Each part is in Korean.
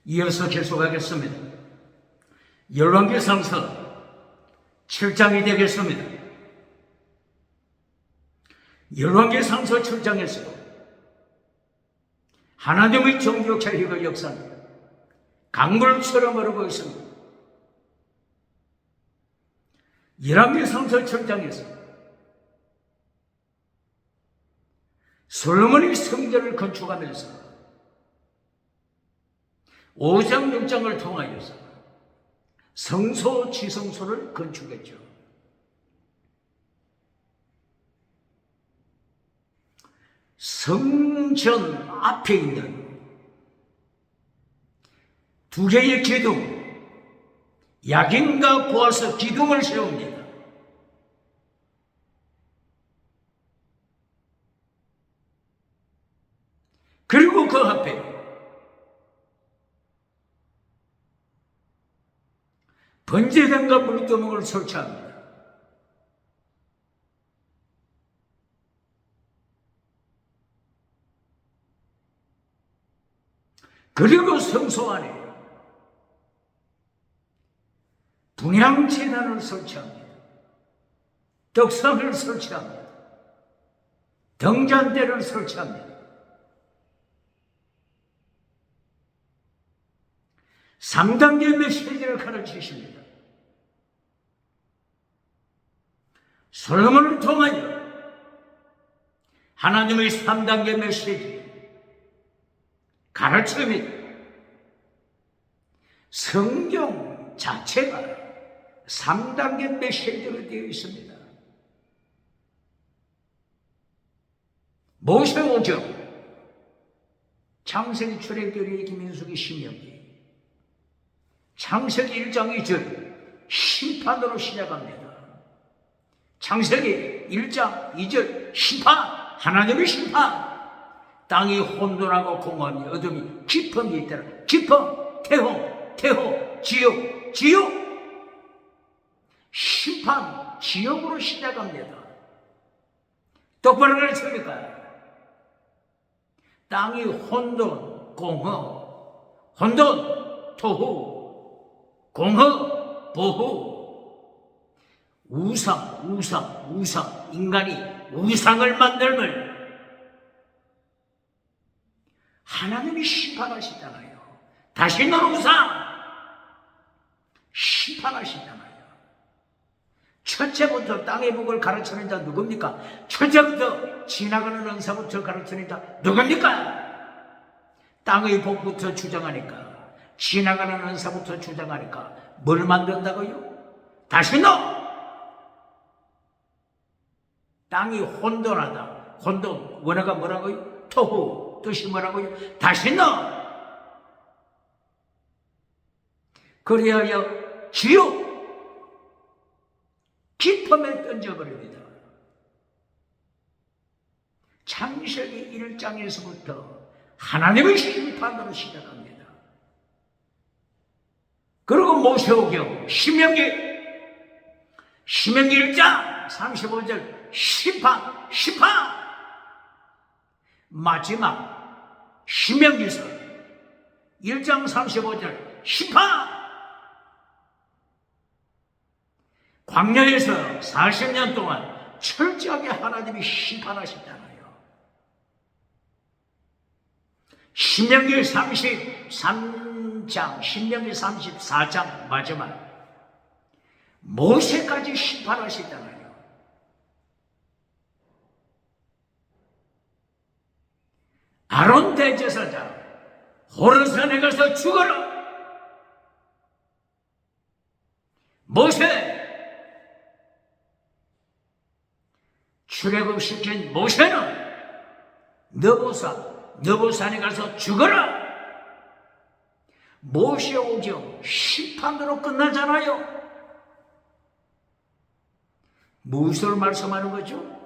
이어서 계속하겠습니다. 열왕기상서 7장이 되겠습니다. 열왕기상서 7장에서 하나님의 정욕자리가 역사는 강물처럼 흐르고 있습니다. 열왕기상서 7장에서 솔로몬이 성전을 건축하면서 5장, 6장을 통하여서 성소, 지성소를 건축했죠. 성전 앞에 있는 두 개의 기둥, 야긴과 보아스 기둥을 세웁니다. 그리고 그 앞에 번제단과 물두멍을 설치합니다. 그리고 성소 안에 분향제단을 설치합니다. 떡상을 설치합니다. 등잔대를 설치합니다. 3단계 메시지를 가르치십니다. 솔로몬을 통하여 하나님의 3단계 메시지 가르칩니다. 성경 자체가 3단계 메시지로 되어 있습니다. 모세오경, 창세기, 출애굽기, 레위기, 신명기, 창세기 1장 2절 심판으로 시작합니다. 창세기 1장 2절 심판, 하나님의 심판. 땅이 혼돈하고 공허하니 어둠이 깊은 게 있더라. 깊은, 태호, 태호, 지옥, 지옥. 심판, 지옥으로 시작합니다. 똑바로 가르칩니까? 땅이 혼돈, 공허, 혼돈, 토후, 공허, 보호, 우상, 인간이 우상을 만들면 하나님이 심판하시잖아요. 다시는 우상 심판하시잖아요. 첫째부터 땅의 복을 가르치는 자 누굽니까? 첫째부터 지나가는 은사부터 가르치는 자 누굽니까? 땅의 복부터 주장하니까, 지나가는 은사부터 주장하니까 뭘 만든다고요? 다시는 땅이 혼돈하다. 혼돈, 원어가 뭐라고요? 토후, 뜻이 뭐라고요? 다시는 그리하여 지옥, 깊음에 던져버립니다. 창세기 1장에서부터 하나님의 심판으로 시작합니다. 그리고 모세오경, 신명기 1장 35절 심판. 마지막 신명기서 1장 35절 심판. 광야에서 40년 동안 철저하게 하나님이 심판하셨잖아요. 신명기 33장, 신명기 34장 마지막 모세까지 심판하시잖아요. 아론 대제사장 호르산에 가서 죽어라. 모세 출애굽시킨 모세는 너보산에 가서 죽어라. 모세오경 심판으로 끝나잖아요. 무엇을 말씀하는 거죠?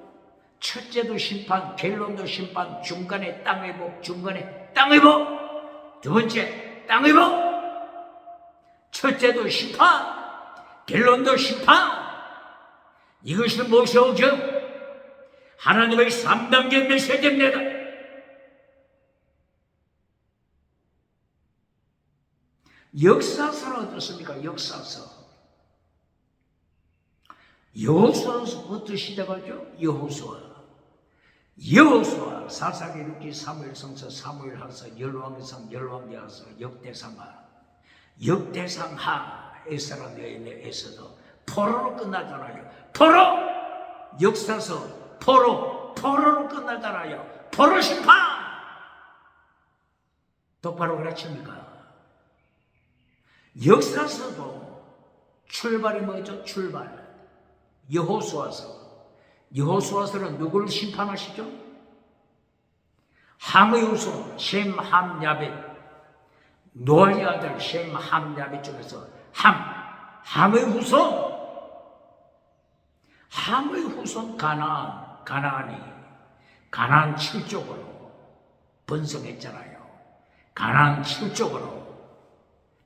첫째도 심판, 결론도 심판, 중간에 땅의 복, 중간에 땅의 복. 두 번째 땅의 복. 첫째도 심판, 결론도 심판. 이것이 모세오경 하나님의 3단계 메시지입니다. 역사서는 어떻습니까? 역사서. 여호수아서부터 시작하죠. 여호수아 사사기록기 사무엘성서 사무엘하서 열왕기상 열왕기하서 역대상하 에스라 느헤미야에서도 포로로 끝나잖아요. 포로. 역사서 포로로 끝나잖아요. 포로 심판. 똑바로 가르칩니까? 역사서도 출발이 뭐죠? 출발. 여호수아서는 누구를 심판하시죠? 함의 후손 셈, 함, 야벳. 노아의 아들 셈, 함, 야벳 중에서 함의 후손 가나안이 가나안 7족으로 번성했잖아요. 가나안 7족으로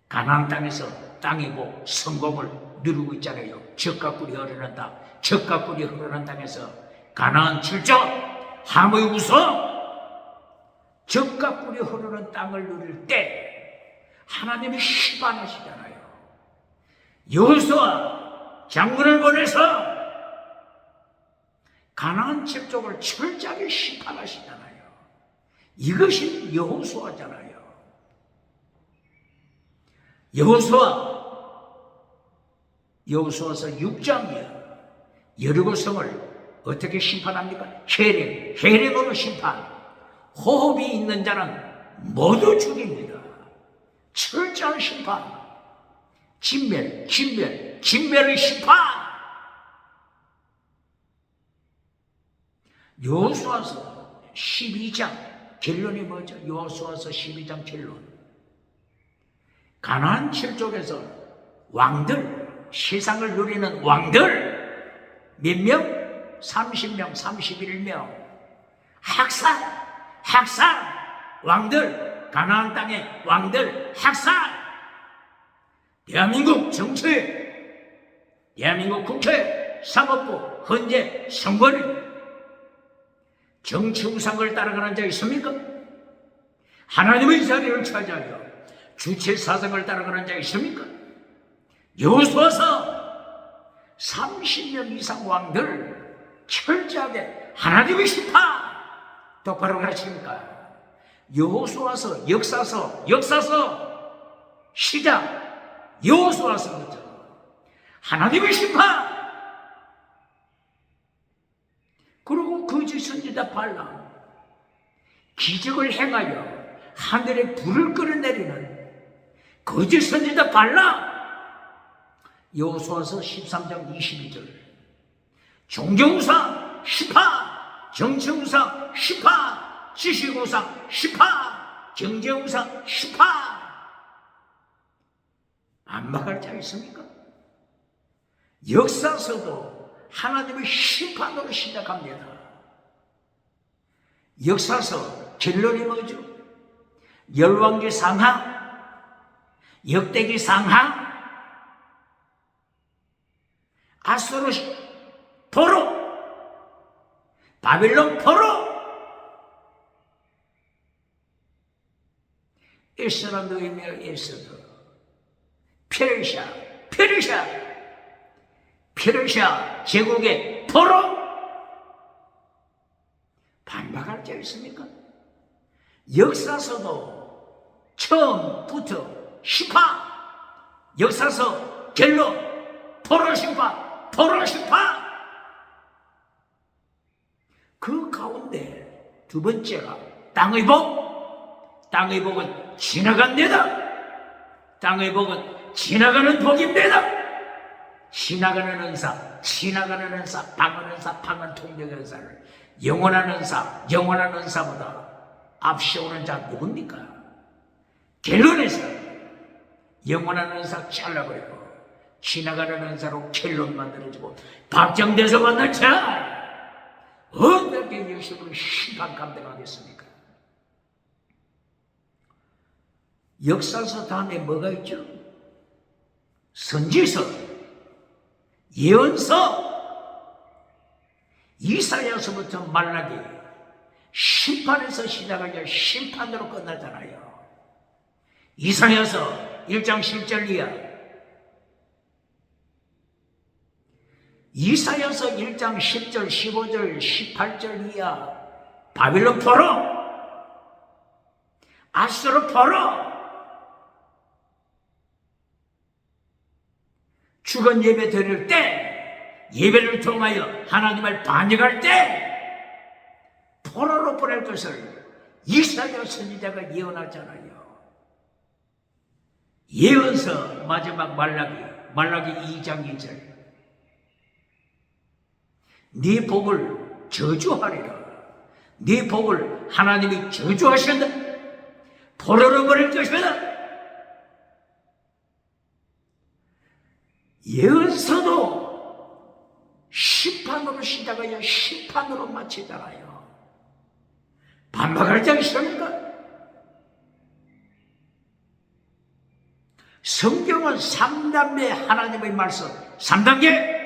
가나안 땅에서 땅이고 성공을 누리고 있잖아요. 젖과 꿀이 흐르는 땅, 젖과 꿀이 흐르는 땅에서 가나안 7족, 함의 후손, 젖과 꿀이 흐르는 땅을 누릴 때 하나님이 심판하시잖아요. 여호수아 장군을 보내서 가나안 7족을 철저하게 심판하시잖아요. 이것이 여호수아잖아요. 여호수아서 6장이요. 여리고 성을 어떻게 심판합니까? 해림으로 심판. 호흡이 있는 자는 모두 죽입니다. 철저한 심판. 진멸의 심판. 여호수아서 12장 결론이 뭐죠? 여호수아서 12장 결론. 가나안 7족에서 왕들, 세상을 누리는 왕들 몇 명? 30명, 31명. 학살 왕들, 가나안 땅의 왕들 학살. 대한민국 정치, 대한민국 국회, 사법부, 헌재, 선거리. 정치 우상을 따라가는 자 있습니까? 하나님의 자리를 차지하여 주체 사상을 따라가는 자 있습니까? 여호수아서 30명 이상 왕들 철저하게 하나님의 심판 똑바로 가르칩니까? 여호수아서 역사서 시작. 여호수아서부터 하나님의 심판. 그리고 거짓 선지자 발람 기적을 행하여 하늘에 불을 끌어내리는 거짓 선지자 발람. 여호수아서 13장 22절. 종교우상 심판, 정치우상 심판, 지식우상 심판, 경제우상 심판. 안 막을 자 있습니까? 역사서도 하나님의 심판으로 시작합니다. 역사서 결론이 뭐죠? 열왕기 상하, 역대기 상하, 아수르 포로, 바빌론 포로, 에스라 느헤미야에서도 페르시아 제국의 포로. 반박할 자 있습니까? 역사서도 처음부터 심판, 역사서 결론 포로 심판. 그 가운데 두 번째가 땅의 복. 땅의 복은 지나간대다. 땅의 복은 지나가는 복입니다. 지나가는 은사, 방언 통역 은사를 영원한 은사보다 앞세우는 자 누굽니까? 결론에서 영원한 은사 잘라버리고 지나가는 은사로 결론 만들어지고 박정돼서 만날 자 어떻게 예수를 심판 감당하겠습니까? 역사서 다음에 뭐가 있죠? 선지서, 예언서, 이사야서부터 말라기, 심판에서 시작하여 심판으로 끝나잖아요. 이사야서 1장 10절 이하, 이사야서 1장 10절, 15절, 18절 이하, 바빌론 포로, 아수르 포로, 주간 예배 드릴 때, 예배를 통하여 하나님을 반역할 때 포로로 보낼 것을 이사야 선지자가 예언하잖아요. 예언서 마지막 말라기 2장 2절, 네 복을 저주하리라. 네 복을 하나님이 저주하신다. 포로로 보낼 것이다. 예언서도 심판으로 시작하여 심판으로 마치잖아요. 반박할 자 있습니까? 성경은 3단계 하나님의 말씀, 3단계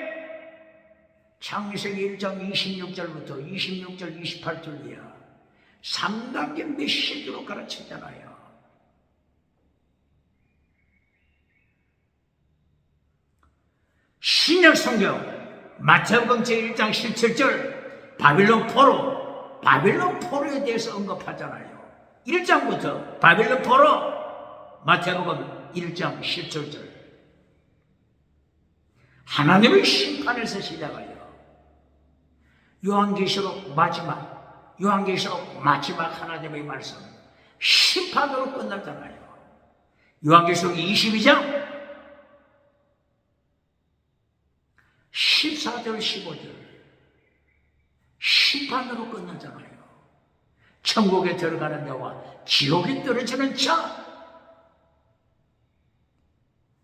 창세기 1장 26절부터 26절 28절 이하 3단계 메시지로 가르치잖아요. 신약 성경 마태복음 제1장 17절 바빌론 포로에 대해서 언급하잖아요. 1장부터 바빌론 포로, 마태복음 1장 17절 하나님의 심판에서 시작하여 요한계시록 마지막 하나님의 말씀 심판으로 끝나잖아요. 요한계시록 22장 14절 15절 심판으로 끝나잖아요. 천국에 들어가는 자와 지옥에 떨어지는 자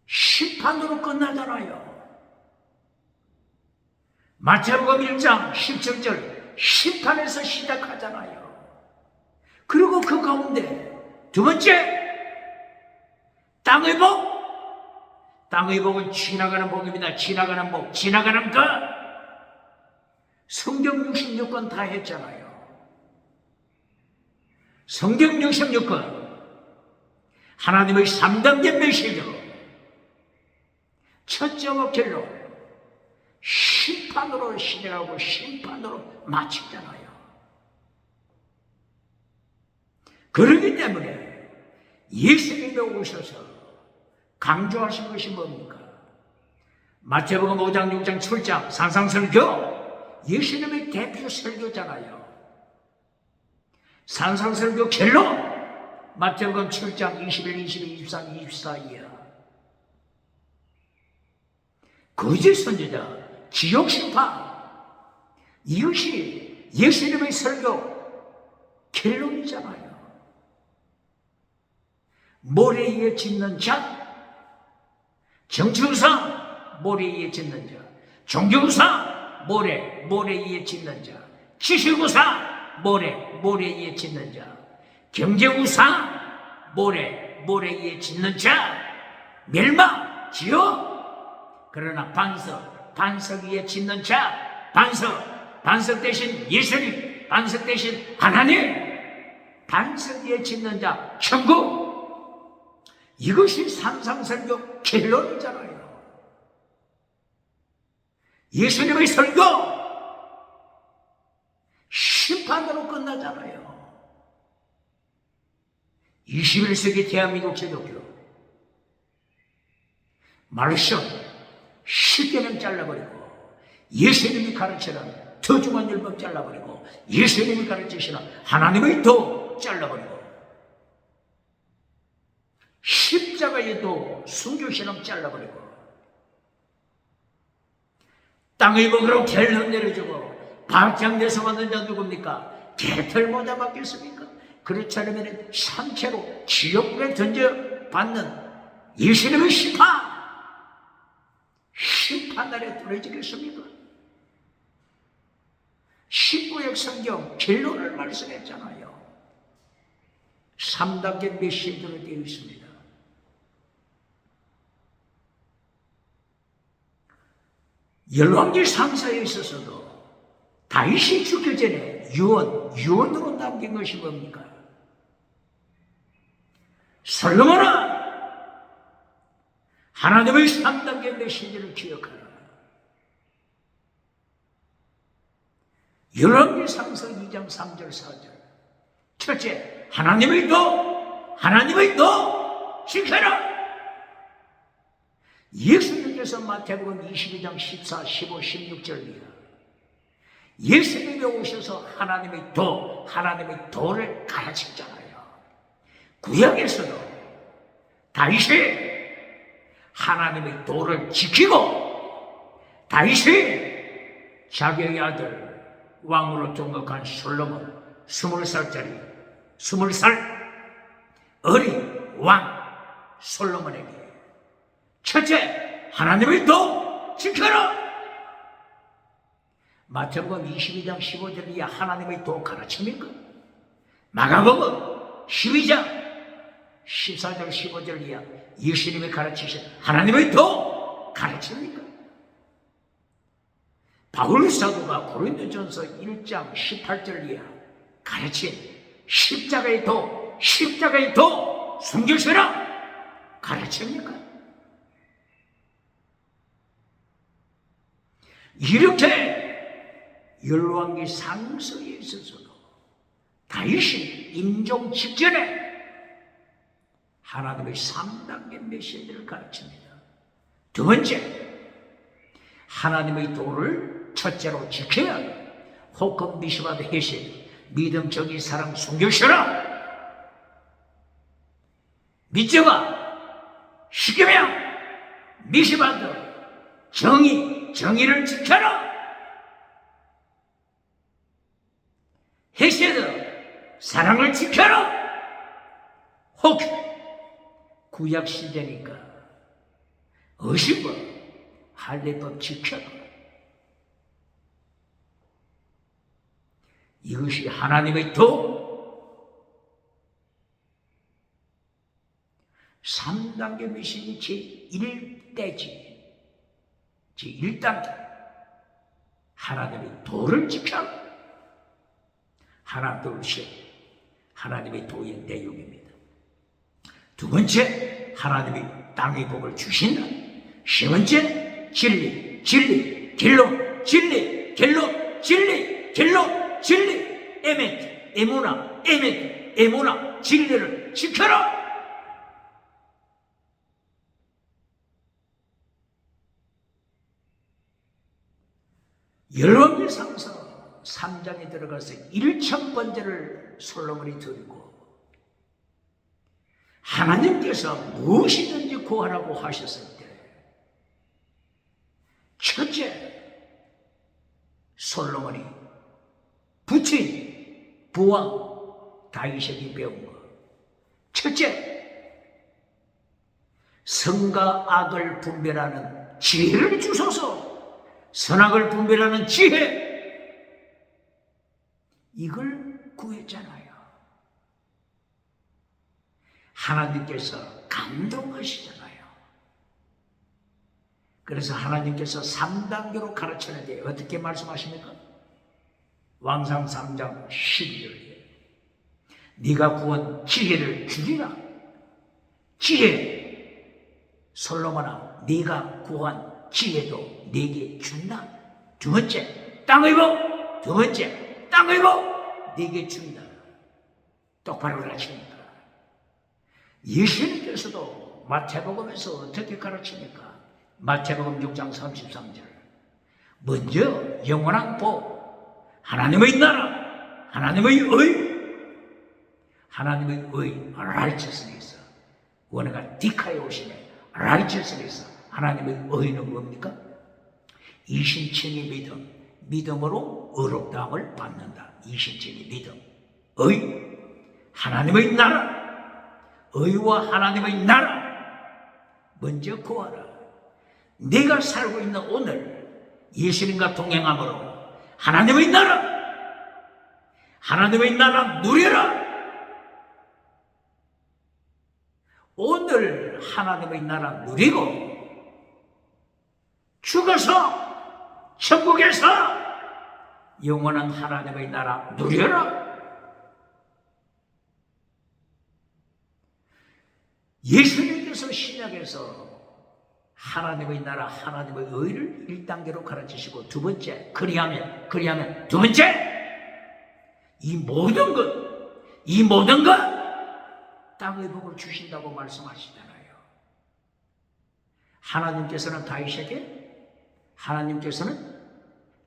심판으로 끝나잖아요. 마태복음 1장 17절 심판에서 시작하잖아요. 그리고 그 가운데 두 번째 땅의 복, 땅의 복은 지나가는 복입니다. 지나가는 복, 지나가는 것. 성경 66권 다 했잖아요. 성경 66권 하나님의 3단계 메시지로 첫째와 결론 심판으로 시작하고 심판으로 마치잖아요. 그렇기 때문에 예수님이 오셔서 강조하신 것이 뭡니까? 마태복음 5장, 6장, 7장 산상설교 예수님의 대표 설교잖아요. 산상설교 결론 마태복음 7장 21, 22, 23, 24 이하 거짓 선지자, 지옥 심판 이것이 예수님의 설교 결론이잖아요. 모래 위에 짓는 자, 정치우상 모래 위에 짓는 자, 종교우상 모래 위에 짓는 자, 지식우상 모래 위에 짓는 자, 경제우상 모래 위에 짓는 자, 멸망, 지옥. 그러나 반석 위에 짓는 자, 반석 대신 예수님, 반석 대신 하나님, 반석 위에 짓는 자, 천국. 이것이 산상설교 결론이잖아요. 예수님의 설교 심판으로 끝나잖아요. 21세기 대한민국 기독교 말씀 10개는 잘라버리고 예수님이 가르치는 더중한 율법 잘라버리고 예수님이 가르치시는 하나님의 도 잘라버리고 십자가의 도 순교신앙 잘라버리고 땅의 복으로 개를 내려주고 박장대서 받는 자 누굽니까? 개털 모자 받겠습니까? 그렇지 않으면 산채로 지옥불에 던져받는 예수님의 심판 날에 떨어지겠습니까? 19역 성경 결론을 말씀했잖아요. 3단계 메시지로 되어 있습니다. 열왕기 상사에 있어서도 다윗이 죽기 전에 유언으로 남긴 것이 뭡니까? 솔로몬아 하나님의 3단계 메시지를 기억하라. 열왕기상서 2장 3절 4절. 첫째, 하나님의 도 지켜라. 예수님께서 마태복음 22장 14, 15, 16절이야. 예수님이 오셔서 하나님의 도를 가르치잖아요. 구약에서도 다윗이 하나님의 도를 지키고, 다윗이 자기의 아들 왕으로 등극한 솔로몬 20살 어린 왕 솔로몬에게 첫째, 하나님의 도 지켜라. 마태복음 22장 15절이야 하나님의 도 가르칩니까? 마가복음 12장 14절 15절이야 예수님이 가르치신 하나님의 도 가르칩니까? 바울 사도가 고린도전서 1장 18절이야 가르친 십자가의 도 순교시라 가르칩니까? 이렇게 열왕기 상서에 있어서도 다윗이 임종 직전에 하나님의 3단계 메시지를 가르칩니다. 두 번째, 하나님의 도를 첫째로 지켜야 혹금 미시바드 해시 믿음 정의 사랑 순교시라. 믿음아 십계명 미시바드 정의를 지켜라. 헤세드 사랑을 지켜라. 혹 구약 시대니까 어신법 할례법 지켜라. 이것이 하나님의 도 3단계 메시지 제1대지 제1단계 하나님의 도를 지켜라. 하나 둘셋 하나님의 도의 내용입니다. 두 번째, 하나님이 땅의 복을 주신다. 세 번째, 진리 길로 에메나 진리를 지켜라. 열왕기상서 3장에 들어가서 1,000번제를 솔로몬이 드리고 하나님께서 무엇이든지 구하라고 하셨을 때 첫째, 솔로몬이 부친 부왕 다윗에게 배운 것. 첫째, 선과 악을 분별하는 지혜를 주소서. 선악을 분별하는 지혜, 이걸 구했잖아요. 하나님께서 감동하시잖아요. 그래서 하나님께서 3단계로 가르치는데 어떻게 말씀하십니까? 왕상 3장 12절에 네가 구한 지혜를 주리라. 지혜, 솔로몬아 네가 구한 지혜도 네게 준다. 두 번째, 땅의 복. 두 번째, 땅의 복 네게 준다. 똑바로 가르칩니다. 예수님께서도 마태복음에서 어떻게 가르칩니까? 마태복음 6장 33절 먼저 영원한 복, 하나님의 나라, 하나님의 righteousness, 원어가 디카에 오시네. righteousness, 하나님의 의는 뭡니까? 이신칭의 믿음으로 의롭다함을 받는다. 이신칭의 믿음, 하나님의 나라, 의와 하나님의 나라 먼저 구하라. 내가 살고 있는 오늘 예수님과 동행함으로 하나님의 나라 누려라. 오늘 하나님의 나라 누리고 죽어서 천국에서 영원한 하나님의 나라 누려라. 예수님께서 신약에서 하나님의 나라, 하나님의 의를 1단계로 가르치시고, 두 번째, 그리하면 두 번째, 이 모든 것 땅의 복을 주신다고 말씀하시잖아요. 하나님께서는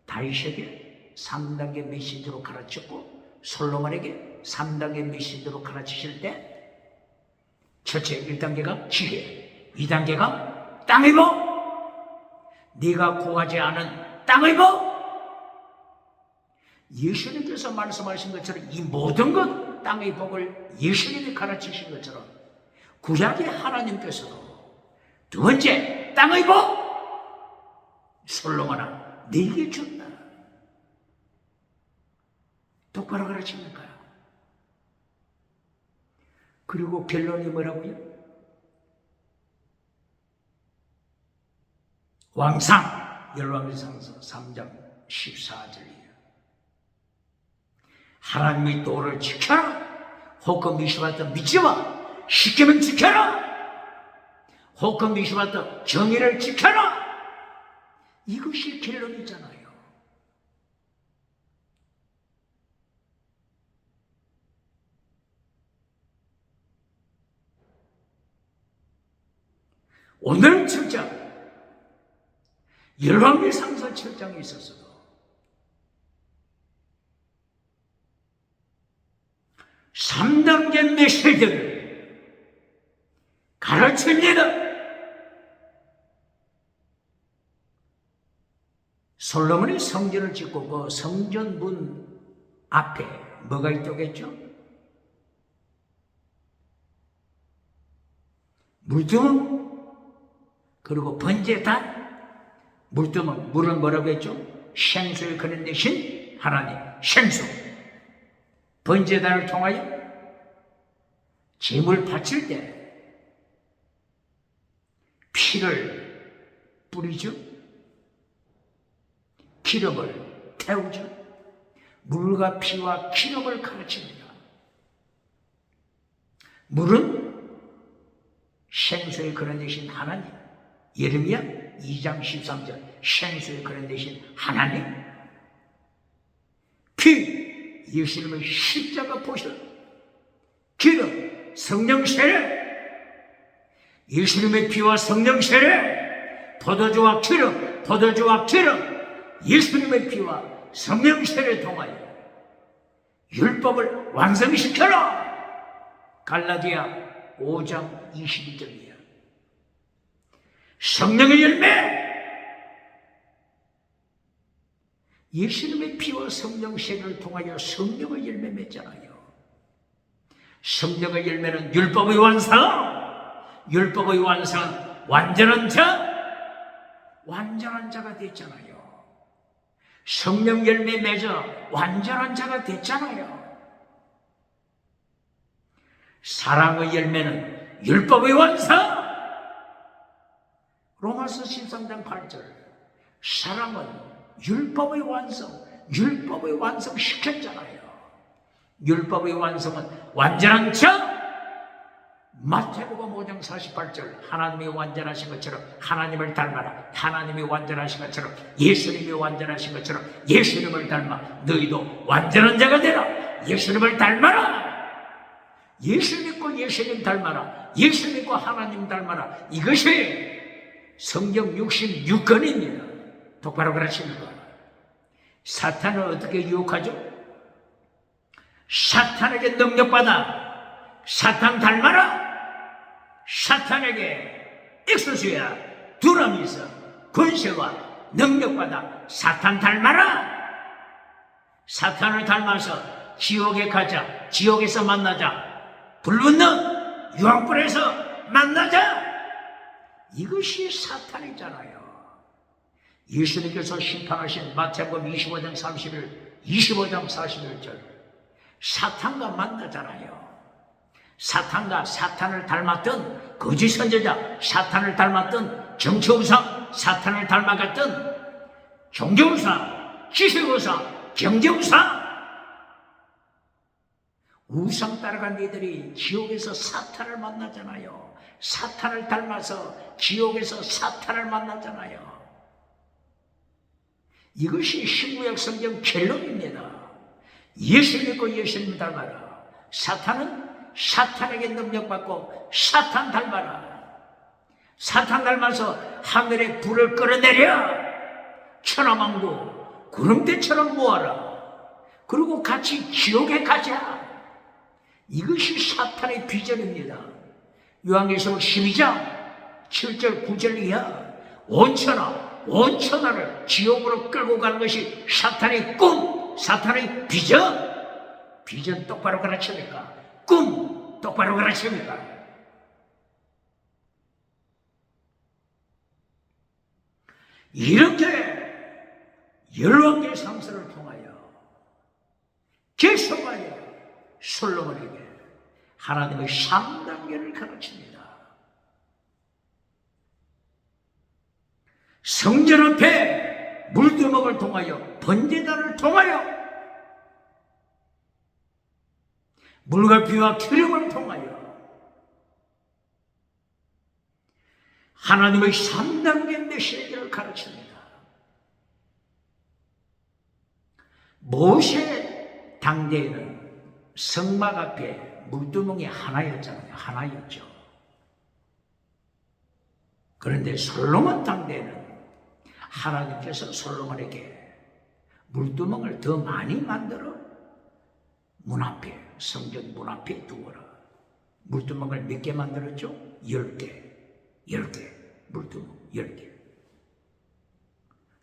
다윗에게 3단계 메시지로 가르쳤고, 솔로몬에게 3단계 메시지로 가르치실 때, 첫째 1단계가 지혜, 2단계가 땅의 복, 네가 구하지 않은 땅의 복. 예수님께서 말씀하신 것처럼 이 모든 것, 땅의 복을 예수님이 가르치신 것처럼 구약의 하나님께서도 두 번째 땅의 복, 솔로몬아 네게 준다. 똑바로 가르칩니까? 그리고 결론이 뭐라고요? 열왕기상서 3장 14절이에요. 하나님의 도를 지켜라. 혹금 미슈바트 믿지 마. 시키면 지켜라. 혹금 미슈바트 정의를 지켜라. 이것이 결론이잖아요. 오늘 7장 열왕기상서 7장에 있어서도 (3단계) 메시지를 가르칩니다. 솔로몬이 성전을 짓고 그 성전 문 앞에 뭐가 있다겠죠? 물두멍, 그리고 번제단. 물두멍, 물은 뭐라고 했죠? 생수에 그는 대신 하나님, 생수. 번제단을 통하여 제물 바칠 때 피를 뿌리죠. 기름을 태우죠. 물과 피와 기름을 가르칩니다. 물은 생수에 그는 대신 하나님. 예레미야 2장 13절 생수에 그는 대신 하나님. 피, 예수님의 십자가 보혈. 기름, 성령 세례. 예수님의 피와 성령 세례. 포도주와 기름, 예수님의 피와 성령 세례를 통하여 율법을 완성시켜라. 갈라디아 5장 22절이에요. 성령의 열매. 예수님의 피와 성령 세례를 통하여 성령의 열매 맺잖아요. 성령의 열매는 율법의 완성. 율법의 완성은 완전한 자가 됐잖아요. 성령 열매 맺어 완전한 자가 됐잖아요. 사랑의 열매는 율법의 완성. 로마서 13장 8절 사랑은 율법의 완성 시켰잖아요. 율법의 완성은 완전한 자. 마태복음 5장 48절 하나님이 완전하신 것처럼 하나님을 닮아라. 하나님이 완전하신 것처럼 예수님이 완전하신 것처럼 예수님을 닮아 너희도 완전한 자가 되라. 예수님을 닮아라. 예수 믿고 예수님 닮아라. 예수 믿고 하나님 닮아라. 이것이 성경 66권입니다. 똑바로 가르칩니다. 사탄을 어떻게 유혹하죠? 사탄에게 능력받아. 사탄 닮아라. 사탄에게 엑소스야, 두나미스, 권세와 능력받아. 사탄 닮아라. 사탄을 닮아서 지옥에 가자. 지옥에서 만나자. 불붙는 유황불에서 만나자. 이것이 사탄이잖아요. 예수님께서 심판하신 마태복음 25장 30일, 25장 41절 사탄과 만나잖아요. 사탄과 사탄을 닮았던 거짓 선지자, 사탄을 닮았던 정치우사, 사탄을 닮아갔던 종교우사, 지식우사, 경제우사, 우상 따라간 이들이 지옥에서 사탄을 만나잖아요. 사탄을 닮아서 지옥에서 사탄을 만나잖아요. 이것이 신구약 성경 결론입니다. 예수 믿고 예수님 닮아라. 사탄은 사탄에게 능력받고 사탄 닮아라. 사탄 닮아서 하늘에 불을 끌어내려 천하만국 구름대처럼 모아라. 그리고 같이 지옥에 가자. 이것이 사탄의 비전입니다. 요한계시록 12장 7절 9절 이하 온천하를 지옥으로 끌고 가는 것이 사탄의 꿈, 사탄의 비전 똑바로 가르칩니까? 꿈 똑바로 가르칩니까? 이렇게 열왕기의 상서를 통하여 계속하여 솔로몬에게 하나님의 3단계를 가르칩니다. 성전 앞에 물두멍을 통하여 번제단을 통하여 물과 비와 기름을 통하여 하나님의 3단계 메시지를 가르칩니다. 모세 당대에는 성막 앞에 물두멍이 하나였잖아요. 하나였죠. 그런데 솔로몬 당대에는 하나님께서 솔로몬에게 물두멍을 더 많이 만들어 문 앞에, 성전 문 앞에 두어라. 물두멍을 몇 개 만들었죠? 10개. 물두멍 10개.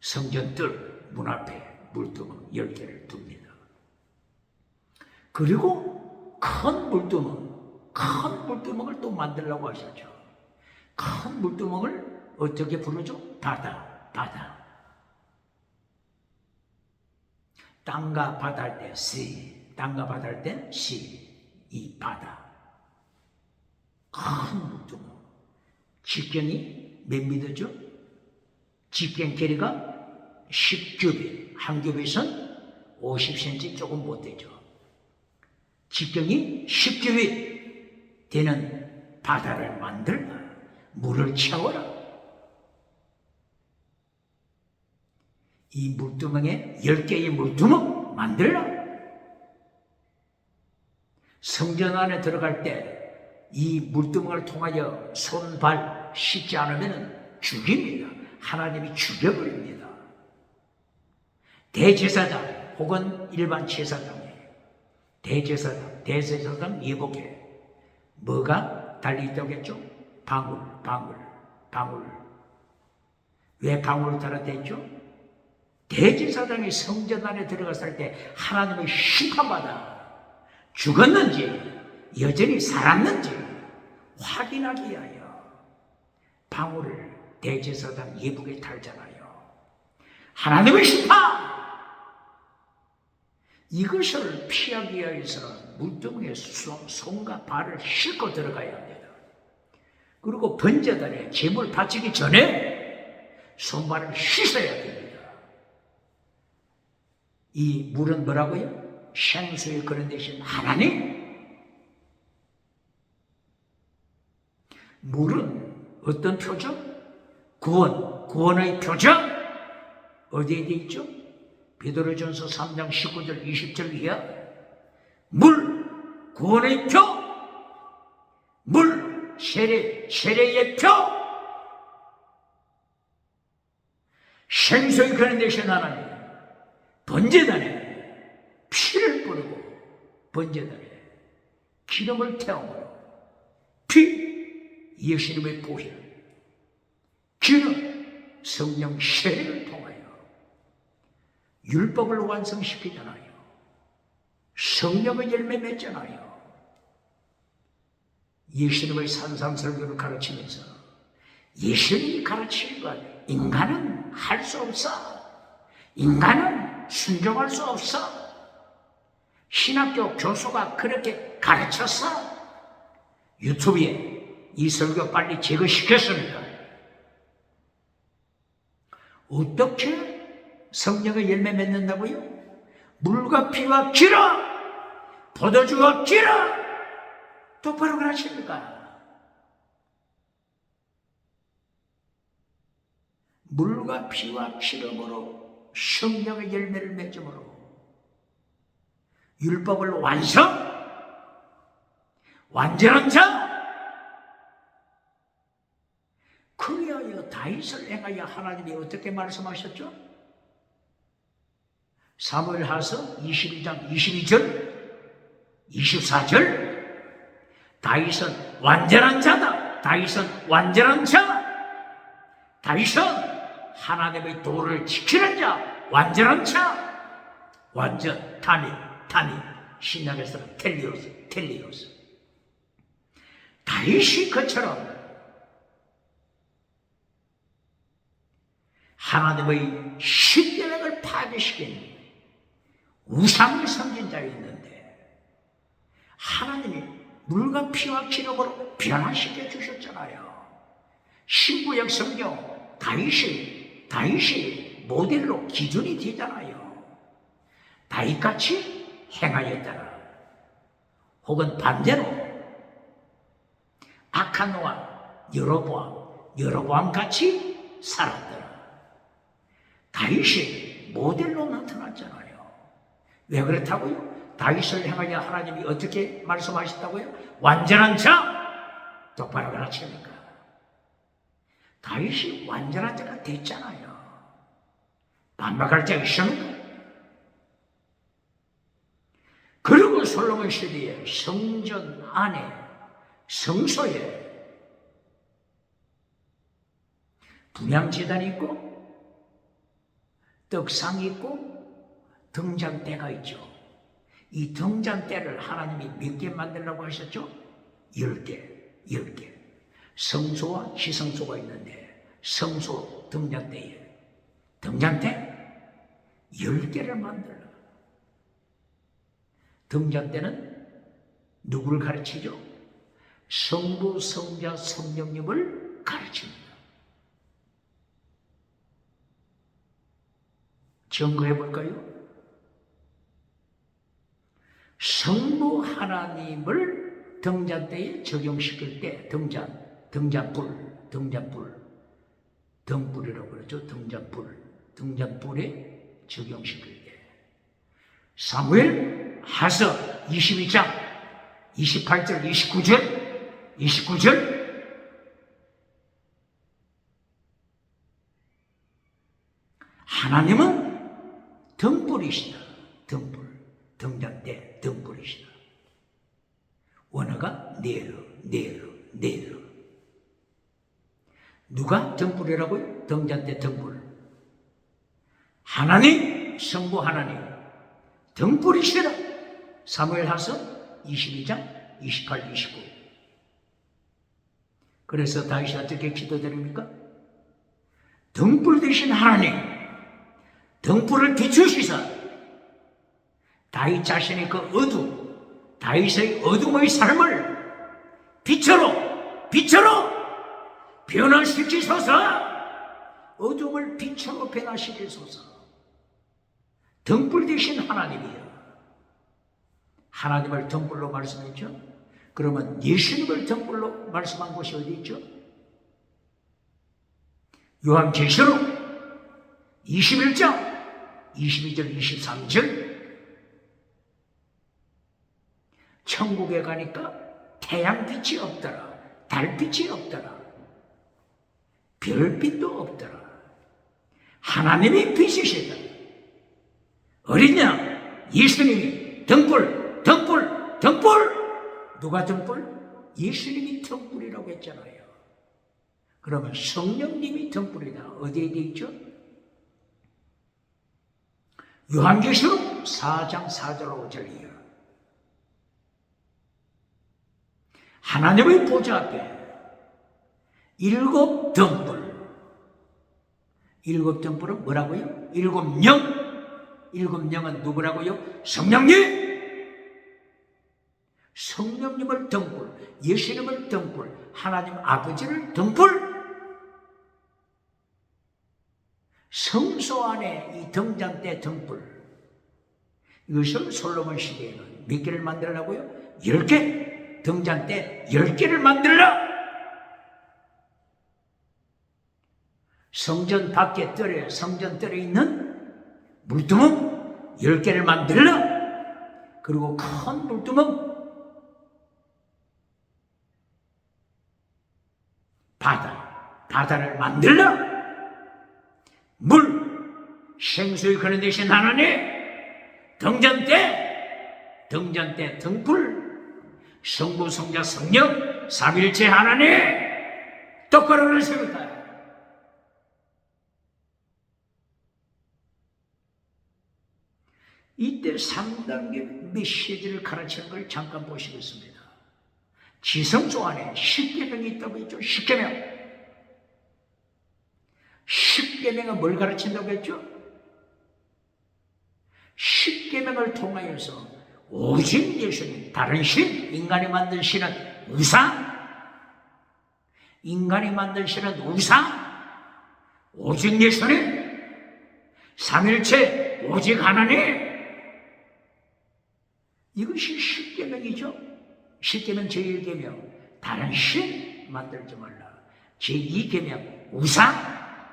성전 뜰 문 앞에 물두멍 10개를 둡니다. 그리고 큰 물두멍을 또 만들려고 하셨죠. 큰 물두멍을 어떻게 부르죠? 바다. 땅과 바다 할 때 sea, 땅과 바다 할 때 sea, 이 바다. 큰 물두멍. 직경이 몇 미터죠? 직경 길이가 10규빗, 한 규빗은 50cm 조금 못 되죠. 직경이 10규빗 되는 바다를 만들라. 물을 채워라. 이 물두멍에 10개의 물두멍 만들라. 성전 안에 들어갈 때 이 물두멍을 통하여 손, 발 씻지 않으면 죽입니다. 하나님이 죽여버립니다. 대제사장 혹은 일반 제사장에 대제사장 예복에 뭐가 달려있다겠죠? 방울. 왜 방울을 달아댔죠? 대제사장이 성전 안에 들어갔을 때 하나님의 심판받아 죽었는지 여전히 살았는지 확인하기 위하여 방울을 대제사장 예복에 달잖아요. 하나님의 심판! 이것을 피하기 위해서는 물두멍에 손과 발을 싣고 들어가야 합니다. 그리고 번제단에 제물 바치기 전에 손발을 씻어야 됩니다. 이 물은 뭐라고요? 생수에 그런 대신 하나님. 물은 어떤 표정? 구원의 표정? 어디에 돼 있죠? 베드로전서 3장 19절 20절 이하. 물, 구원의 표. 물, 세례의 표. 생수에 그런 대신 하나님. 번제단에 피를 뿌리고 번제단에 기름을 태움으로 피, 예수님의 보혈, 기름, 성령 세례를 통하여 율법을 완성시키잖아요. 성령의 열매 맺잖아요. 예수님의 산상설교를 가르치면서 예수님이 가르치는 것 인간은 할 수 없어. 인간은 순종할 수 없어. 신학교 교수가 그렇게 가르쳤어. 유튜브에 이 설교 빨리 제거시켰습니다. 어떻게 성령의 열매 맺는다고요? 물과 피와 기름! 포도주 없지라 똑바로 가르칩니까? 물과 피와 기름으로 성령의 열매를 맺음으로 율법을 완전한 자 그리하여 다윗을 행하여 하나님이 어떻게 말씀하셨죠? 사무엘하서 22장 22절 24절 다윗은 완전한 자다. 다윗은 완전한 자. 다윗은 하나님의 도를 지키는 자. 완전한 자. 완전 단임 신약에서는 텔리오스. 다윗이 그처럼 하나님의 십계명을 파괴시킨 우상을 섬긴 자가 있는데 하나님이 물과 피와 기름으로 변화시켜 주셨잖아요. 신구약 성경 다윗이 모델로 기준이 되잖아요. 다윗같이 행하였다라. 혹은 반대로 악한 왕 여로보암같이 살았더라. 다윗이 모델로 나타났잖아요. 왜 그렇다고요? 다윗을 향하여 하나님이 어떻게 말씀하셨다고요? 완전한 자! 똑바로 가르칩니까? 다윗이 완전한 자가 됐잖아요. 반박할 자가 있습니까? 그리고 솔로몬 시대에 성전 안에 성소에 분향제단이 있고 떡상이 있고 등잔대가 있죠. 이 등잔대를 하나님이 몇 개 만들라고 하셨죠? 10개. 성소와 지성소가 있는데 성소 등잔대 10개를 만들라. 등잔대는 누구를 가르치죠? 성부, 성자, 성령님을 가르칩니다. 증거해 볼까요? 성부 하나님을 등잔대에 적용시킬 때 등불이라고 그러죠. 등잔불에 적용시킬 때 사무엘 하서 22장 28절 29절 하나님은 등불이시다. 등잔대 등불이시다. 원어가 네르. 누가 등불이라고요? 등잔대 등불. 하나님, 성부 하나님 등불이시다. 사무엘하서 22장 28, 29. 그래서 다윗이 어떻게 기도드립니까? 등불 되신 하나님, 등불을 비추시사 다윗 자신의 그 다윗의 어둠의 삶을 빛으로 변화시키소서. 어둠을 빛으로 변화시키소서. 등불 되신 하나님이에요. 하나님을 등불로 말씀했죠. 그러면 예수님을 등불로 말씀한 곳이 어디 있죠? 요한계시록 21장 22절 23절 천국에 가니까 태양빛이 없더라. 달빛이 없더라. 별빛도 없더라. 하나님이 빛이시다. 어린 양 예수님이 등불. 누가 등불? 예수님이 등불이라고 했잖아요. 그러면 성령님이 등불이다. 어디에 되어 있죠? 요한계시록 4장 4절 5절이요. 하나님의 보좌 앞에 7 등불은 뭐라고요? 7 영은 누구라고요? 성령님을 등불, 예수님을 등불, 하나님 아버지를 등불. 성소 안에 이 등잔대 등불, 이것을 솔로몬 시대에는 몇 개를 만들라고요? 10개. 등잔 때 10개를 만들라. 성전 밖에 뜰에, 성전 뜰에 있는 물두멍 10개를 만들라. 그리고 큰 물두멍 바다를 만들라. 물 생수의 그런 대신 하나님 등잔대 등불 성부 성자 성령 삼일체 하나님 똑바로 그러십니까? 이때 3단계 메시지를 가르치는 걸 잠깐 보시겠습니다. 지성소 안에 10계명이 있다고 했죠. 10계명. 10계명은 뭘 가르친다고 했죠? 10계명을 통하여서 오직 예수님, 다른 신, 인간이 만든 신은 우상, 인간이 만든 신은 우상, 오직 예수님, 삼일체, 오직 하나님. 이것이 10계명이죠. 10계명 제1계명 다른 신 만들지 말라. 제2계명 우상,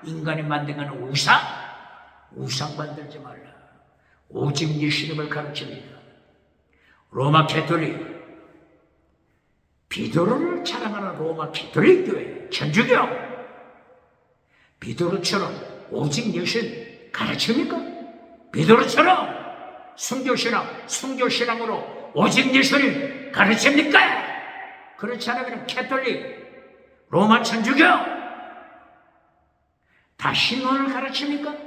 인간이 만든 건 우상 만들지 말라. 오직 예수님을 가르칩니다. 로마 캐톨릭, 비도로를 자랑하는 로마 캐톨릭 교회, 천주교, 비도로처럼 오직 예수님 가르칩니까? 비도로처럼 순교신앙으로 오직 예수님 가르칩니까? 그렇지 않으면 캐톨릭, 로마 천주교 다 신론을 가르칩니까?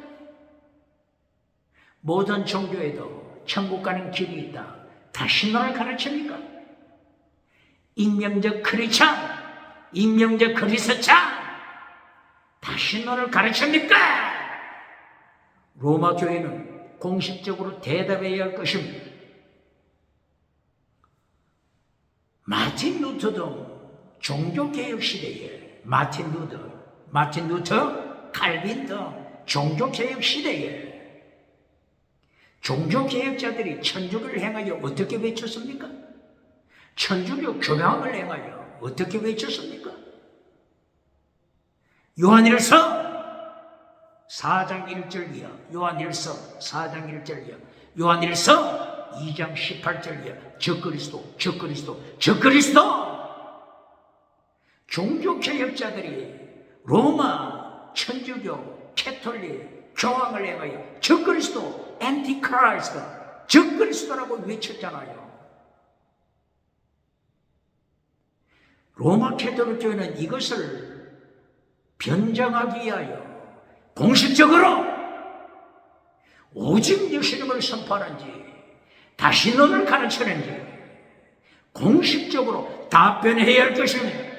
모든 종교에도 천국 가는 길이 있다. 다 신론을 가르칩니까? 익명적 크리스찬, 익명적 그리스찬 다 신론을 가르칩니까? 로마 교회는 공식적으로 대답해야 할 것입니다. 마틴 루터도 종교개혁 시대에 마틴 루터, 칼빈 등 종교개혁 시대에 종교개혁자들이 천주교를 행하여 어떻게 외쳤습니까? 천주교 교황을 행하여 어떻게 외쳤습니까? 요한일서 4장 1절 이하, 요한일서 4장 1절 이하, 요한일서 2장 18절 이하, 적그리스도. 종교개혁자들이 로마, 천주교, 캐톨릭, 교황을 행하여 적그리스도, 엔티크라이스트, 적그리스도라고 외쳤잖아요. 로마 캐톨릭 교회는 이것을 변장하기 위하여 공식적으로 오직 예수님을 선포하는지 다신론을 가르치는지 공식적으로 답변해야 할 것입니다.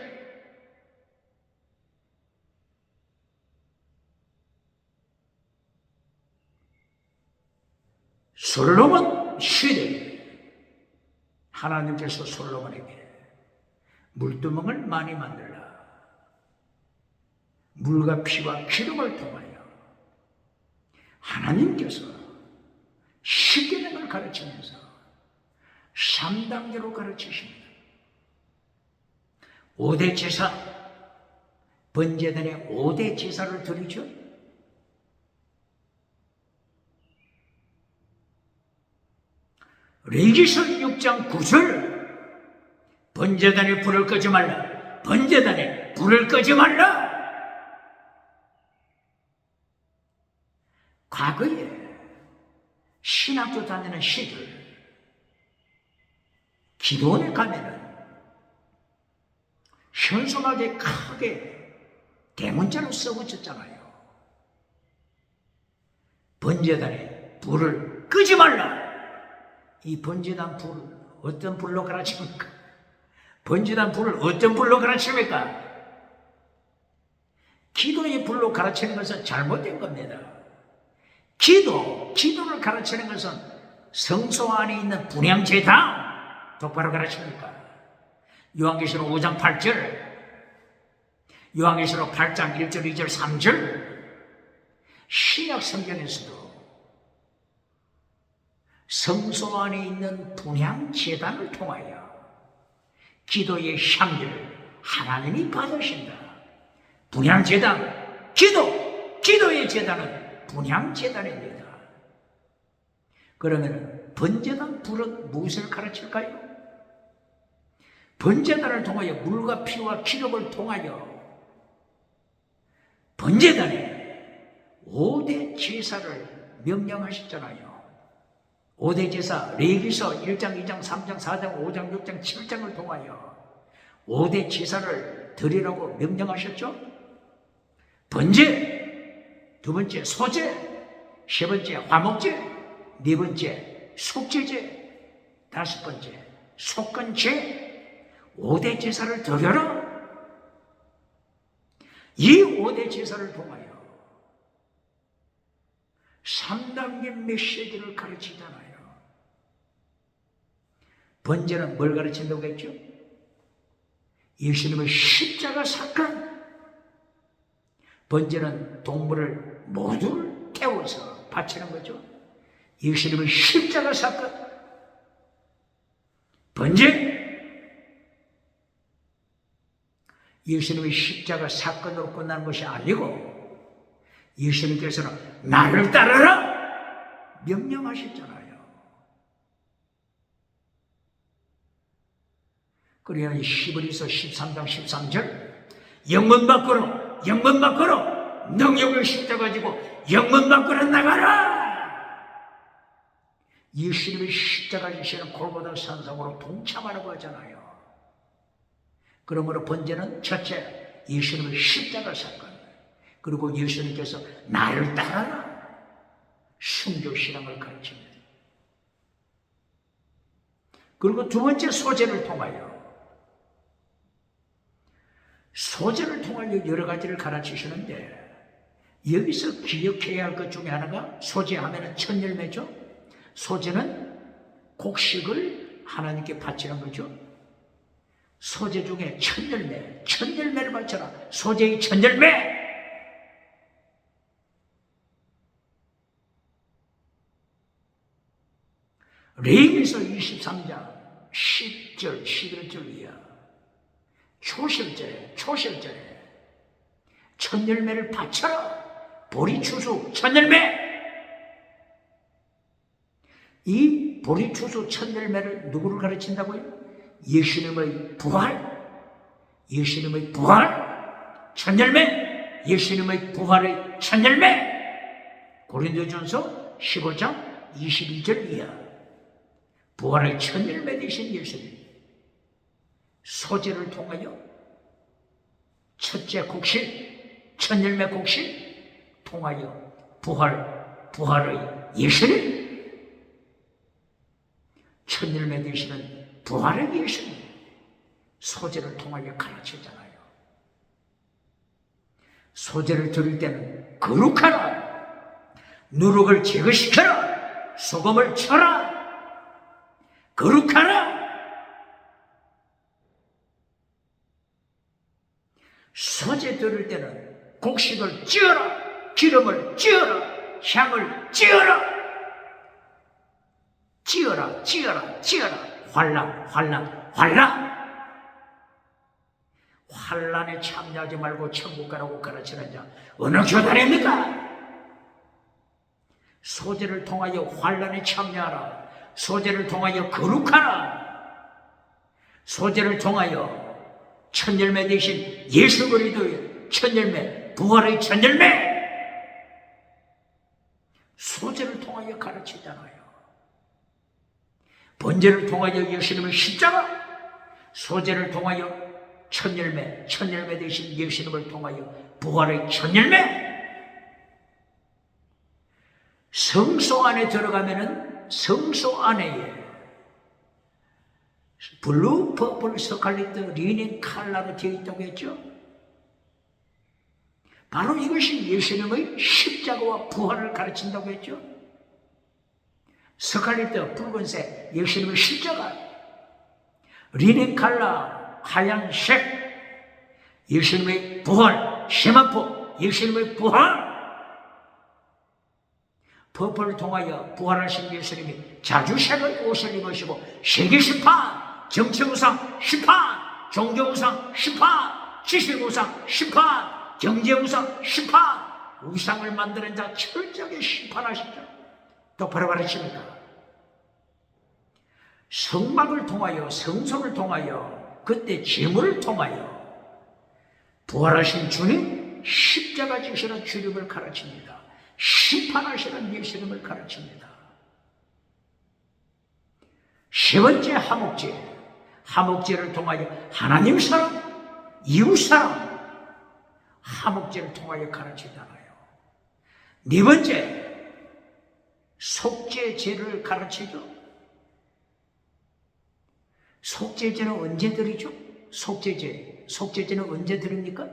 솔로몬 시대 하나님께서 솔로몬에게 물두멍을 많이 만들라. 물과 피와 기름을 통하여 하나님께서 10계명을 가르치면서 3단계로 가르치십니다. 5대 제사, 번제단에 5대 제사를 드리죠. 레위기서 6장 9절 번제단에 불을 끄지 말라. 번제단에 불을 끄지 말라. 과거에 신학교 다니는 시들 기도원에 가면은 현수막에 크게 대문자로 써붙였잖아요. 번제단에 불을 끄지 말라. 이 번제단 불 어떤 불로 가르칩니까? 번제단 불을 어떤 불로 가르칩니까? 기도의 불로 가르치는 것은 잘못된 겁니다. 기도를 가르치는 것은 성소 안에 있는 분향제단 똑바로 가르칩니까? 요한계시록 5장 8절, 요한계시록 8장 1절, 2절, 3절, 신약 성경에서도 성소 안에 있는 분향제단을 통하여 기도의 향기를 하나님이 받으신다. 분향제단, 기도의 제단은 분향제단입니다. 그러면 번제단 불은 무엇을 가르칠까요? 번제단을 통하여 물과 피와 기름을 통하여 번제단에 5대 제사를 명령하셨잖아요. 5대 제사, 레위기서 1장, 2장, 3장, 4장, 5장, 6장, 7장을 통하여 5대 제사를 드리라고 명령하셨죠? 번제, 두 번째 소제, 세 번째 화목제, 네 번째 속죄제, 다섯 번째 속건제, 5대 제사를 드려라. 이 5대 제사를 통하여 3단계 메시지를 가르치잖아요. 번제는 뭘 가르친다고 했죠? 예수님의 십자가 사건. 번제는 동물을 모두 태워서 바치는 거죠. 예수님의 십자가 사건. 번제, 예수님의 십자가 사건으로 끝나는 것이 아니고 예수님께서는 나를 따르라 명령하셨잖아요. 그래야 히브리서 13장 13절 영문 밖으로 능력을 십자가지고 영문 밖으로 나가라. 예수님의 십자가 지시는 골고다 산상으로 동참하라고 하잖아요. 그러므로 번제는 첫째 예수님의 십자가 사건, 그리고 예수님께서 나를 따라라 순교신앙을 가르칩니다. 그리고 두 번째 소제를 통하여 여러 가지를 가르치시는데 여기서 기억해야 할 것 중에 하나가 소제하면 천열매죠. 소제는 곡식을 하나님께 바치는 거죠. 소제 중에 천열매를 바쳐라. 소제의 천열매. 레위기서 23장 10절 11절 이하 초실절에 천열매를 바쳐라. 보리추수 천열매. 이 보리추수 천열매를 누구를 가르친다고요? 예수님의 부활 천열매, 예수님의 부활의 천열매. 고린도전서 15장 22절 이하 부활의 천열매 되신 예수님. 소제를 통하여 첫째 곡식, 천열매 곡식 통하여 부활의 예수님, 천열매 되시는 부활의 예수님, 소제를 통하여 가르치잖아요. 소제를 드릴 때는 거룩하라, 누룩을 제거시켜라, 소금을 쳐라, 거룩하라. 소제 드릴 때는 곡식을 찌어라, 기름을 찌어라, 향을 찌어라. 환란에 참여하지 말고 천국 가라고 가르치는 자 어느 교단입니까? 소제를 통하여 환란에 참여하라. 소제를 통하여 거룩하라. 소제를 통하여 천열매 대신 예수 그리스도의 천열매, 부활의 천열매. 소제를 통하여 가르치잖아요. 번제를 통하여 예수님의 십자가, 소제를 통하여 천열매 대신 예수님을 통하여 부활의 천열매. 성소 안에 들어가면은 성소 안에 블루, 퍼플, 스칼렛, 리넨, 칼라로 되어 있다고 했죠. 바로 이것이 예수님의 십자가와 부활을 가르친다고 했죠. 스칼렛, 붉은색, 예수님의 십자가, 리넨 칼라, 하얀색, 예수님의 부활, 세마포, 예수님의 부활, 법을 통하여 부활하신 예수님이 자주색을 옷을 입으시고 세계심판, 정치우상 심판, 종교우상 심판, 지식우상 심판, 경제우상 심판, 우상을 만드는 자 철저하게 심판하시죠. 똑바로 가르칩니다. 성막을 통하여, 성소를 통하여, 그때 제물을 통하여 부활하신 주님 십자가 지시는 주님을 가르칩니다. 심판하시는 예수님을 가르칩니다. 세 번째 화목제, 화목제를 통하여 하나님 사랑, 이웃 사랑, 화목제를 통하여 가르치잖아요. 네 번째 속죄제를 가르치죠. 속죄제는 언제 드리죠? 속죄제는 언제 드립니까?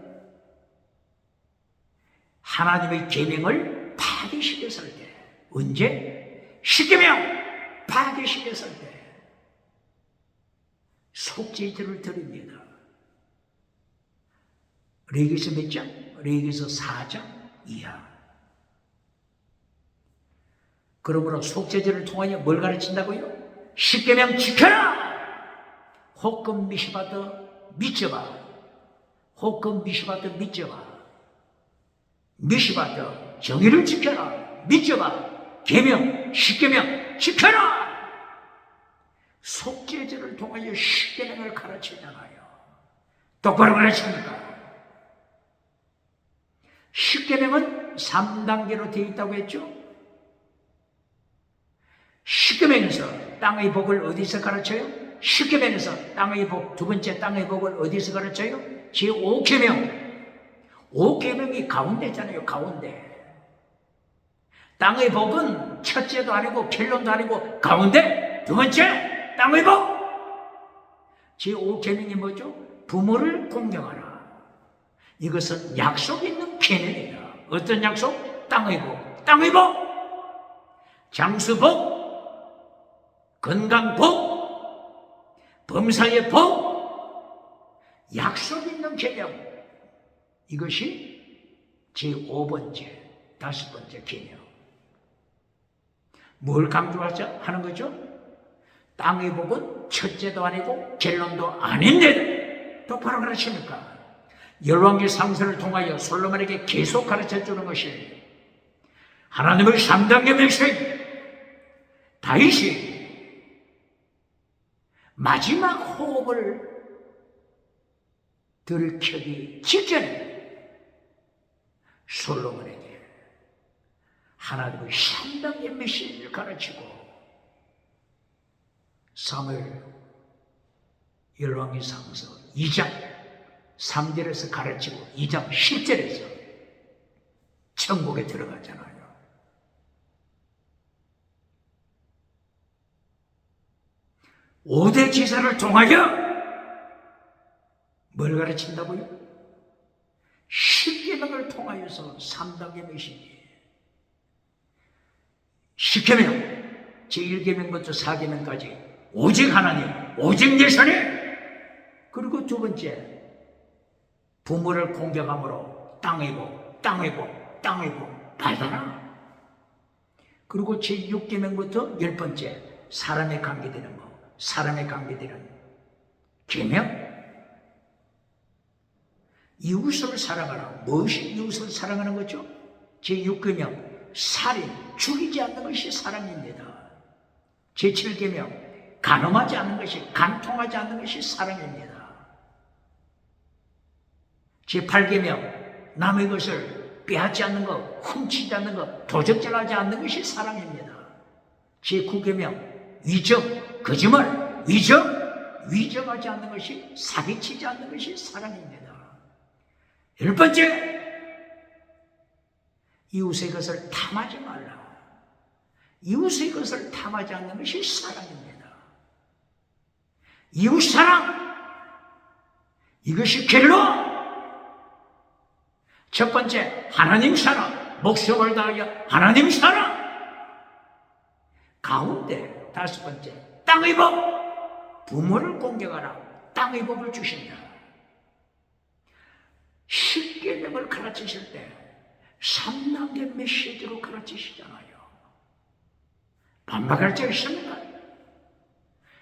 하나님의 계명을 파괴시켰을 때. 언제? 십계명 파괴시켰을 때 속죄제를 드립니다. 레위기서 몇 장? 레위기서 4장 이하. 그러므로 속죄제를 통하여 뭘 가르친다고요? 십계명 지켜라! 혹금 미시바드 믿져봐. 혹금 미시바드 믿져봐. 미시바드 정의를 지켜라. 믿져봐. 계명, 십계명 지켜라. 속죄제를 통하여 십계명을 가르치잖아요. 똑바로 가르칩니까? 십계명은 3단계로 되어 있다고 했죠. 십계명에서 땅의 복을 어디서 가르쳐요? 십계명에서 땅의 복, 두 번째 땅의 복을 어디서 가르쳐요? 제5계명. 5계명이 가운데잖아요. 가운데. 땅의 복은 첫째도 아니고 결론도 아니고 가운데. 두 번째 땅의 복. 제5계명이 뭐죠? 부모를 공경하라. 이것은 약속 있는 계명이다. 어떤 약속? 땅의 복. 땅의 복. 장수복, 건강복, 범사의 복, 약속 있는 계명. 이것이 제5번째, 5번째 계명. 뭘 강조하는 거죠? 땅의 복은 첫째도 아니고 결론도 아닌데 똑바로 가르칩니까? 열왕기 상서를 통하여 솔로몬에게 계속 가르쳐주는 것이 하나님의 3단계 메시지. 다윗이 마지막 호흡을 들켜기 직전에 솔로몬에게 하나님의 3단계 메시지를 가르치고 사무엘 열왕기 상서 2장 3절에서 가르치고 2장 10절에서 천국에 들어가잖아요. 오대 지사를 통하여 뭘 가르친다고요? 십계명을 통하여서 3단계 메시지. 십계명, 제1계명부터 4계명까지 오직 하나님, 오직 예수님. 그리고 두 번째, 부모를 공경함으로 땅의 복, 땅의 복, 땅의 복 받아라. 그리고 제6계명부터 10번째, 사람에 관계되는 것. 사람에 관계되는 계명. 이웃을 사랑하라. 무엇이 이웃을 사랑하는 거죠? 제6계명 살인, 죽이지 않는 것이 사랑입니다. 제7계명 간음하지 않는 것이, 간통하지 않는 것이 사랑입니다. 제8계명 남의 것을 빼앗지 않는 것, 훔치지 않는 것, 도적질하지 않는 것이 사랑입니다. 제9계명 위정, 거짓말, 위정하지 않는 것이, 사기치지 않는 것이 사랑입니다. 10번째, 이웃의 것을 탐하지 말라. 이웃의 것을 탐하지 않는 것이 사랑입니다. 이웃 사랑, 이것이 결론. 첫 번째, 하나님 사랑, 목숨을 다하여 하나님 사랑. 가운데 5번째, 땅의 복, 부모를 공경하라. 땅의 복을 주신다. 십계명을 가르치실 때 3단계 메시지로 가르치시잖아요. 안 가르쳐 있습니까?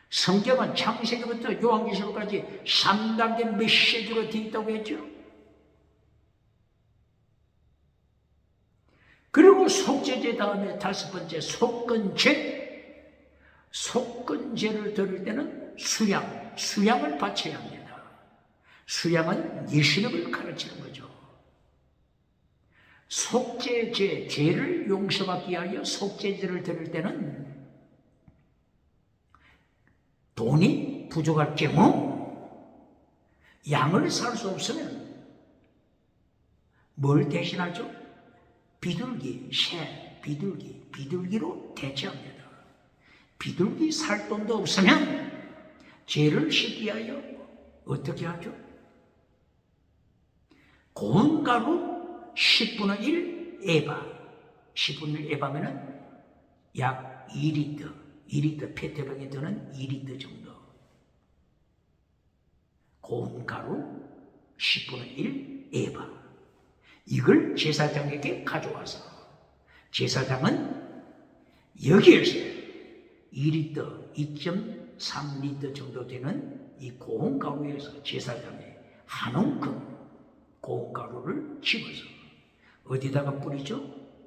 성경은 창세기부터 요한계시록까지 3단계 메시지로 되어 있다고 했죠. 그리고 속죄제 다음에 5번째 속건제. 속건제를 드릴 때는 수양을 바쳐야 합니다. 수양은 예수님을 가르치는 거죠. 속죄제, 죄를 용서받기 위하여 속죄제를 드릴 때는 돈이 부족할 경우 양을 살 수 없으면 뭘 대신하죠? 비둘기, 새, 비둘기로 대체합니다. 비둘기 살 돈도 없으면 죄를 씻기 위하여 어떻게 하죠? 고운 가루 10분의 1 에바, 10분의 1 에바면은 약 2리터 페트병에 드는 2리터 정도. 고운 가루 10분의 1 에바. 이걸 제사장에게 가져와서 제사장은 여기에서 2리터, 2.3리터 정도 되는 이 고운 가루에서 제사장에 한 움큼 고운 가루를 집어서 어디다가 뿌리죠?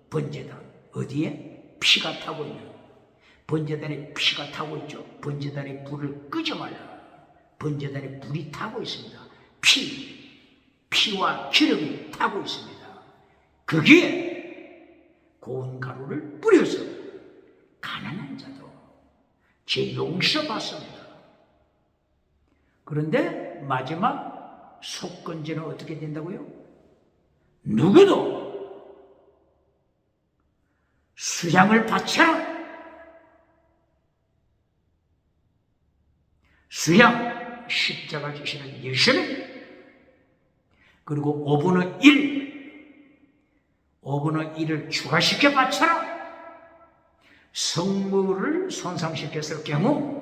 번제단. 어디에? 피가 타고 있는 번제단에 피가 타고 있죠. 번제단에 불을 끄지 말라. 번제단에 불이 타고 있습니다. 피와 기름이 타고 있습니다. 거기에 고운 가루를 뿌려서 가난한 자도 죄 용서받습니다. 그런데 마지막 속건제는 어떻게 된다고요? 누구도 수양을 바쳐라. 수양, 십자가 지시는 예수님. 그리고 5분의 1을 추가시켜 바쳐라. 성물을 손상시켰을 경우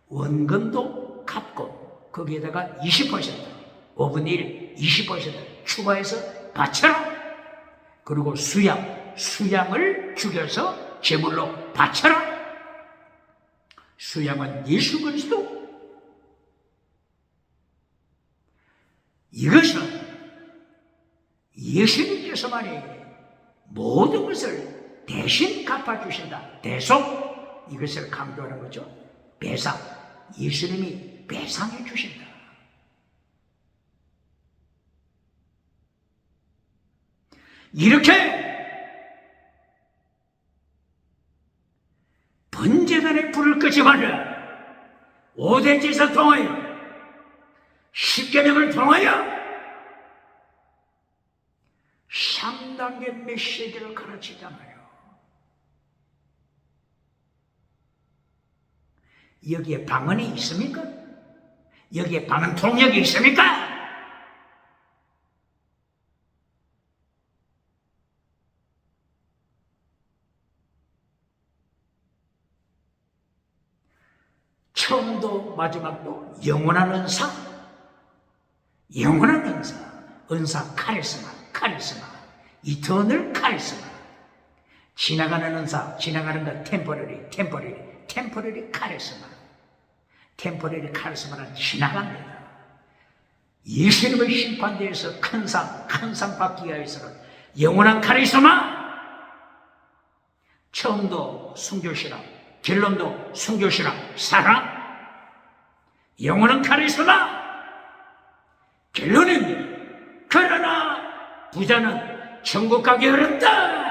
원금도 갚고 거기에다가 20%, 5분의 1, 20% 추가해서 바쳐라. 그리고 수양을 죽여서 제물로 바쳐라. 수양은 예수 그리스도. 이것은 예수님께서만이 모든 것을 대신 갚아주신다. 대속. 이것을 강조하는 거죠. 배상. 예수님이 배상해 주신다. 이렇게 번제단에 불을 끄지 말라. 5대 제사 통하여 10계명을 통하여 3단계 메시지를 가르치잖아요. 여기에 방언이 있습니까? 여기에 방언 통역이 있습니까? 처음도 마지막도 영원한 은사, 은사 카리스마, 이터널 카리스마. 지나가는 은사, 지나가는 것 템포러리 카리스마. 템포러리 카리스마는 지나갑니다. 예수님의 심판대에서 큰 상 받기 위해서는 영원한 카리스마. 처음도 순교시라, 결론도 순교시라, 사랑. 영원한 카리스마. 결론입니다. 그러나 부자는 천국 가기 어렵다.